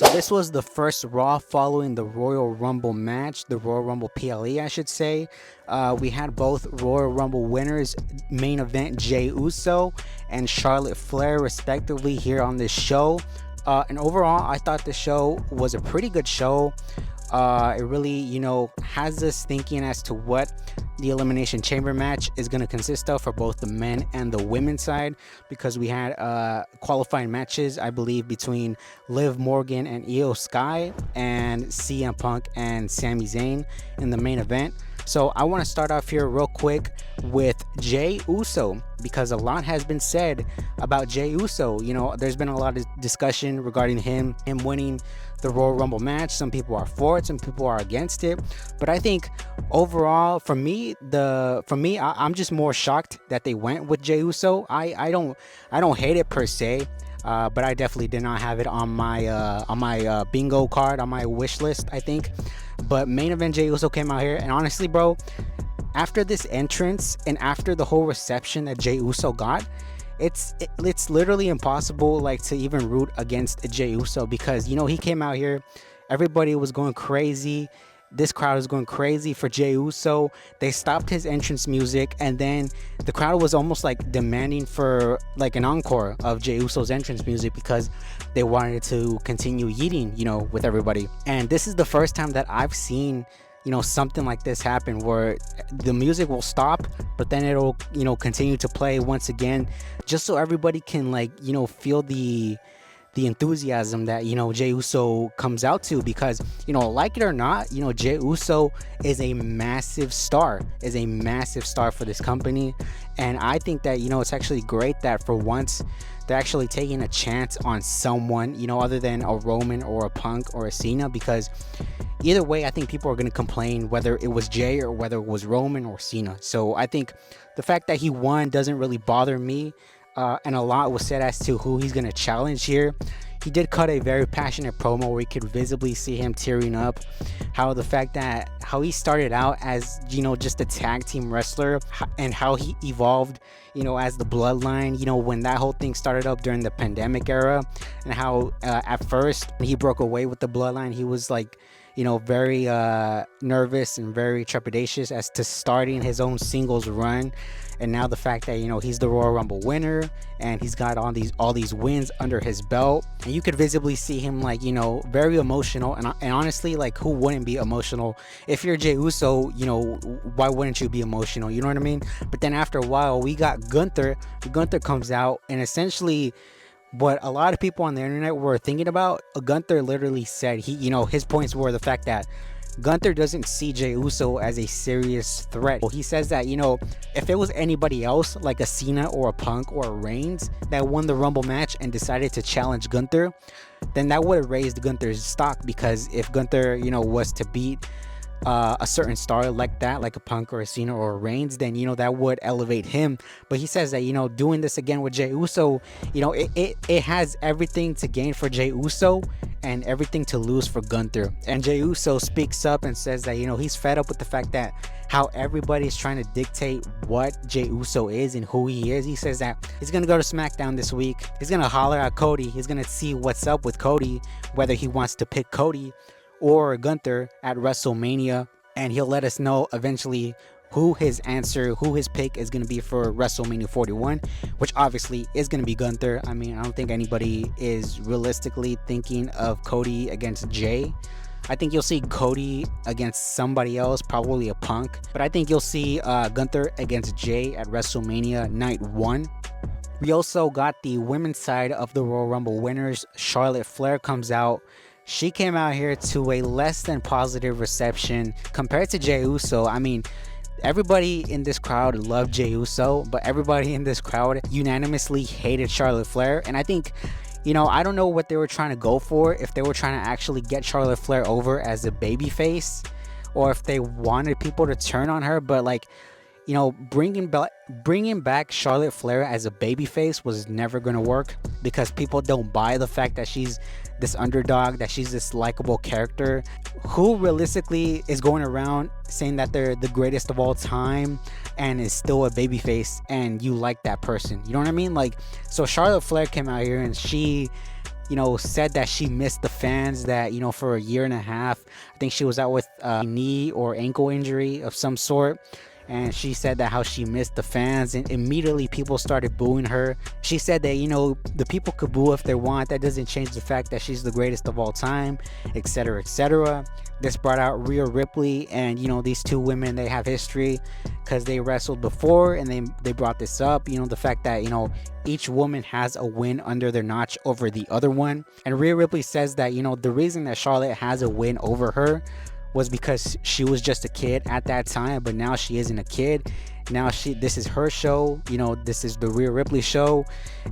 So this was the first Raw following the Royal Rumble match, the Royal Rumble PLE, I should say. We had both Royal Rumble winners, main event Jey Uso and Charlotte Flair, respectively, here on this show. And overall, I thought the show was a pretty good show. It really, has us thinking as to what the Elimination Chamber match is going to consist of for both the men and the women's side, because we had qualifying matches, I believe, between Liv Morgan and Io Sky and CM Punk and Sami Zayn in the main event. So I want to start off here real quick with Jey Uso, because a lot has been said about Jey Uso. There's been a lot of discussion regarding him winning the Royal Rumble match. Some people are for it, some people are against it. But I think overall, for me, I'm just more shocked that they went with Jey Uso. I don't hate it per se. But I definitely did not have it on my bingo card, on my wish list, I think. But main event Jey Uso came out here, and honestly, bro, after this entrance and after the whole reception that Jey Uso got, it's literally impossible to even root against Jey Uso, because he came out here, everybody was going crazy. This crowd is going crazy for Jey Uso. They stopped his entrance music, and then the crowd was almost demanding for an encore of Jey Uso's entrance music, because they wanted to continue eating, with everybody. And this is the first time that I've seen, something like this happen, where the music will stop, but then it'll, continue to play once again, just so everybody can feel the enthusiasm that Jey Uso comes out to, because like it or not, Jey Uso is a massive star for this company. And I think that it's actually great that for once they're actually taking a chance on someone other than a Roman or a Punk or a Cena, because either way I think people are going to complain whether it was Jey or whether it was Roman or Cena. So I think the fact that he won doesn't really bother me. And a lot was said as to who he's going to challenge here. He did cut a very passionate promo where you could visibly see him tearing up. How he started out as, just a tag team wrestler, and how he evolved, as the Bloodline, when that whole thing started up during the pandemic era, and how at first when he broke away with the Bloodline, he was very nervous and very trepidatious as to starting his own singles run. And now the fact that he's the Royal Rumble winner and he's got all these wins under his belt, and you could visibly see him very emotional. And honestly, who wouldn't be emotional? If you're Jey Uso, why wouldn't you be emotional? You know what I mean? But then after a while, we got Gunther. Gunther comes out, and essentially what a lot of people on the internet were thinking about, Gunther literally said his points were the fact that Gunther doesn't see Jey Uso as a serious threat. He says that, if it was anybody else, like a Cena or a Punk or a Reigns, that won the Rumble match and decided to challenge Gunther, then that would have raised Gunther's stock, because if Gunther, was to beat a certain star like that, like a Punk or a Cena or a Reigns, then that would elevate him. But he says that doing this again with Jey Uso, it has everything to gain for Jey Uso and everything to lose for Gunther. And Jey Uso speaks up and says that he's fed up with the fact that how everybody's trying to dictate what Jey Uso is and who he is. He says that he's gonna go to SmackDown this week, he's gonna holler at Cody, he's gonna see what's up with Cody, whether he wants to pick Cody or Gunther at WrestleMania, and he'll let us know eventually who his pick is going to be for WrestleMania 41, which obviously is going to be Gunther. I mean, I don't think anybody is realistically thinking of Cody against Jey. I think you'll see Cody against somebody else, probably a Punk, but I think you'll see Gunther against Jey at WrestleMania Night 1. We also got the women's side of the Royal Rumble winners. Charlotte Flair comes out. She came out here to a less than positive reception compared to Jey Uso. I mean, everybody in this crowd loved Jey Uso, but everybody in this crowd unanimously hated Charlotte Flair. And I think, I don't know what they were trying to go for, if they were trying to actually get Charlotte Flair over as a babyface, or if they wanted people to turn on her. But bringing back Charlotte Flair as a babyface was never going to work, because people don't buy the fact that she's this underdog, that she's this likable character. Who realistically is going around saying that they're the greatest of all time and is still a babyface and you like that person? You know what I mean? So Charlotte Flair came out here and she said that she missed the fans, that, for a year and a half, I think she was out with a knee or ankle injury of some sort. And she said that how she missed the fans, and immediately people started booing her. She said that, the people could boo if they want. That doesn't change the fact that she's the greatest of all time, etc., etc. This brought out Rhea Ripley, and, these two women, they have history because they wrestled before, and they brought this up, the fact that, each woman has a win under their notch over the other one. And Rhea Ripley says that, the reason that Charlotte has a win over her was because she was just a kid at that time, but now she isn't a kid. Now this is her show, this is the Rhea Ripley show.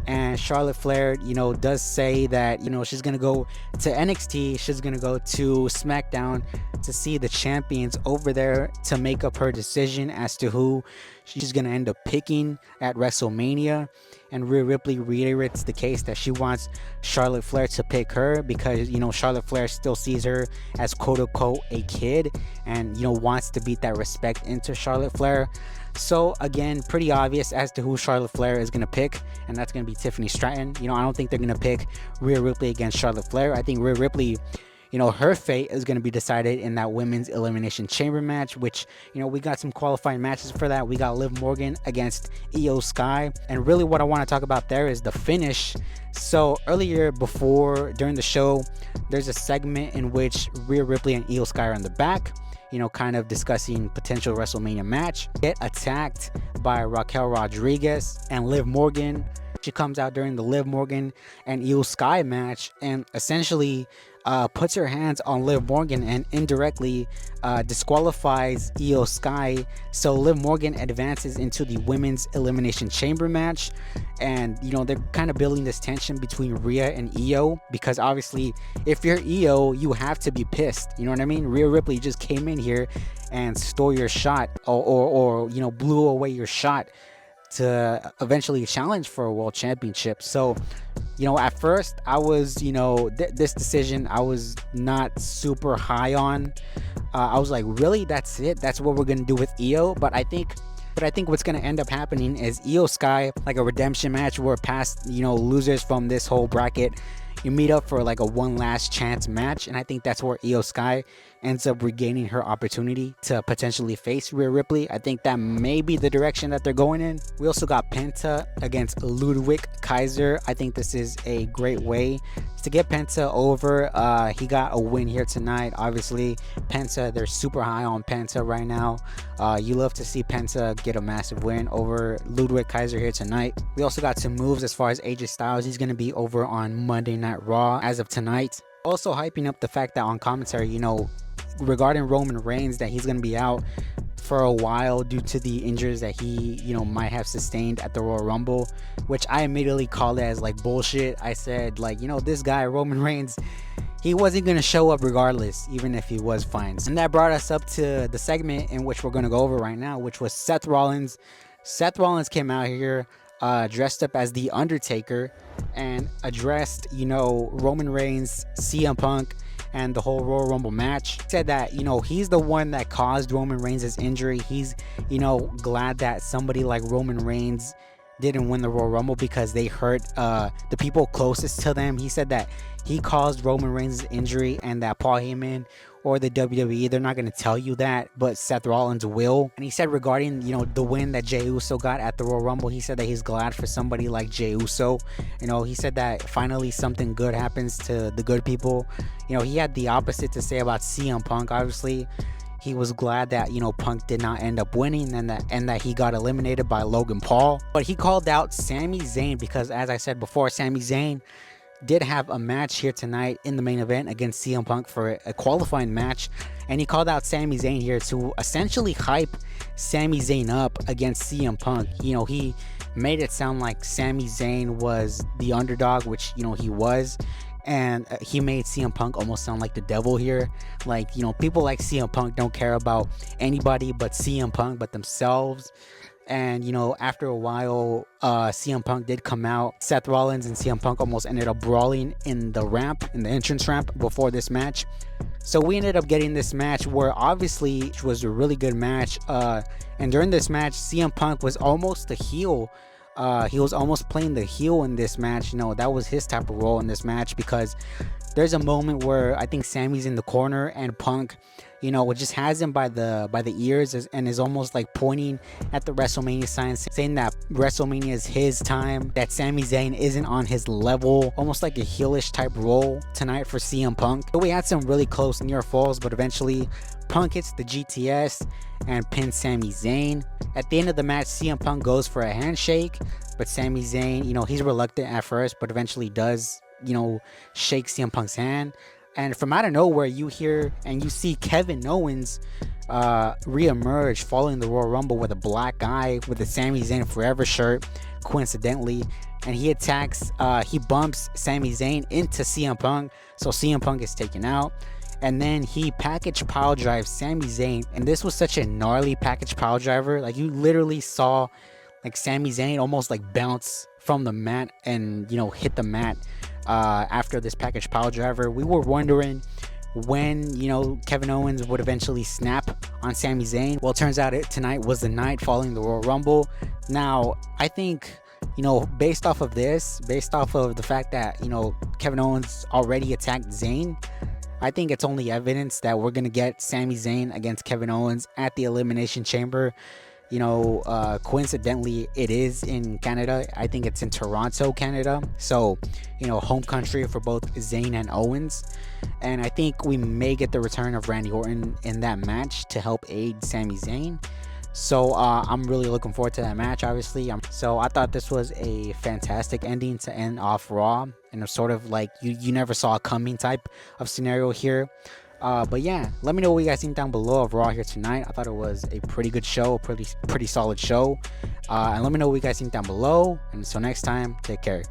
And Charlotte Flair, does say that, she's gonna go to NXT, she's gonna go to SmackDown to see the champions over there to make up her decision as to who she's gonna end up picking at WrestleMania. And Rhea Ripley reiterates the case that she wants Charlotte Flair to pick her because, Charlotte Flair still sees her as quote unquote a kid, and, wants to beat that respect into Charlotte Flair. So again, pretty obvious as to who Charlotte Flair is going to pick, and that's going to be Tiffany Stratton. I don't think they're going to pick Rhea Ripley against Charlotte Flair. I think Rhea Ripley, her fate is going to be decided in that women's Elimination Chamber match, which, we got some qualifying matches for that. We got Liv Morgan against Io Sky. And really what I want to talk about there is the finish. So earlier during the show, there's a segment in which Rhea Ripley and Io Sky are in the back, kind of discussing potential WrestleMania match. Get attacked by Raquel Rodriguez and Liv Morgan. She comes out during the Liv Morgan and Io Sky match and essentially puts her hands on Liv Morgan and indirectly disqualifies Io Sky. So Liv Morgan advances into the women's Elimination Chamber match. And, they're kind of building this tension between Rhea and Io, because obviously if you're Io, you have to be pissed. You know what I mean? Rhea Ripley just came in here and stole your shot or blew away your shot to eventually challenge for a world championship. So, at first I was, this decision I was not super high on. I was like, really? That's it? That's what we're going to do with Io? But I think what's going to end up happening is Io Sky, like a redemption match where past, losers from this whole bracket, you meet up for like a one last chance match. And I think that's where Io Sky ends up regaining her opportunity to potentially face Rhea Ripley. I think that may be the direction that they're going in. We also got Penta against Ludwig Kaiser. I think this is a great way to get Penta over. He got a win here tonight. Obviously, Penta, they're super high on Penta right now. You love to see Penta get a massive win over Ludwig Kaiser here tonight. We also got some moves as far as AJ Styles. He's going to be over on Monday Night Raw as of tonight. Also hyping up the fact that on commentary, regarding Roman Reigns, that he's going to be out for a while due to the injuries that he, might have sustained at the Royal Rumble, which I immediately called as like bullshit. I said, this guy, Roman Reigns, he wasn't going to show up regardless, even if he was fine. And that brought us up to the segment in which we're going to go over right now, which was Seth Rollins. Seth Rollins came out here dressed up as The Undertaker and addressed, Roman Reigns, CM Punk, and the whole Royal Rumble match. He said that, he's the one that caused Roman Reigns' injury. He's, glad that somebody like Roman Reigns didn't win the Royal Rumble because they hurt the people closest to them. He said that he caused Roman Reigns' injury and that Paul Heyman or the WWE, they're not going to tell you that, but Seth Rollins will. And he said regarding, the win that Jey Uso got at the Royal Rumble, he said that he's glad for somebody like Jey Uso. He said that finally something good happens to the good people. He had the opposite to say about CM Punk. Obviously, he was glad that, Punk did not end up winning and that he got eliminated by Logan Paul. But he called out Sami Zayn because, as I said before, Sami Zayn did have a match here tonight in the main event against CM Punk for a qualifying match, and he called out Sami Zayn here to essentially hype Sami Zayn up against CM Punk. He made it sound like Sami Zayn was the underdog, which he was, and he made CM Punk almost sound like the devil here. People like CM Punk don't care about anybody but CM Punk but themselves. And, after a while, CM Punk did come out. Seth Rollins and CM Punk almost ended up brawling in the entrance ramp before this match. So we ended up getting this match where obviously it was a really good match. And during this match, CM Punk was almost the heel He was almost playing the heel in this match. You know, that was his type of role in this match, because there's a moment where I think Sammy's in the corner and Punk, you know, just has him by the ears and is almost like pointing at the WrestleMania sign, saying that WrestleMania is his time, that Sami Zayn isn't on his level, almost like a heelish type role tonight for CM Punk. We had some really close near falls, but eventually Punk hits the GTS and pins Sami Zayn. At the end of the match, CM Punk goes for a handshake, but Sami Zayn, you know, he's reluctant at first, but eventually does, you know, shake CM Punk's hand. And from out of nowhere, you hear and you see Kevin Owens re-emerge following the Royal Rumble with a black eye with the Sami Zayn Forever shirt, coincidentally. And he attacks, he bumps Sami Zayn into CM Punk, so CM Punk is taken out. And then he package pile drives Sami Zayn, and this was such a gnarly package pile driver. Like, you literally saw like Sami Zayn almost like bounce from the mat and, you know, hit the mat after this package pile driver. We were wondering when, you know, Kevin Owens would eventually snap on Sami Zayn. Well, it turns out tonight was the night following the Royal Rumble. Now, I think, you know, based off of the fact that, you know, Kevin Owens already attacked Zayn, I think it's only evidence that we're going to get Sami Zayn against Kevin Owens at the Elimination Chamber. You know, coincidentally, it is in Canada. I think it's in Toronto, Canada. So, you know, home country for both Zayn and Owens. And I think we may get the return of Randy Orton in that match to help aid Sami Zayn. So I'm really looking forward to that match, obviously. So I thought this was a fantastic ending to end off Raw, and it's sort of like you never saw a coming type of scenario here. But yeah, let me know what you guys think down below of Raw here tonight. I thought it was a pretty good show, pretty solid show. And let me know what you guys think down below. And until next time, take care.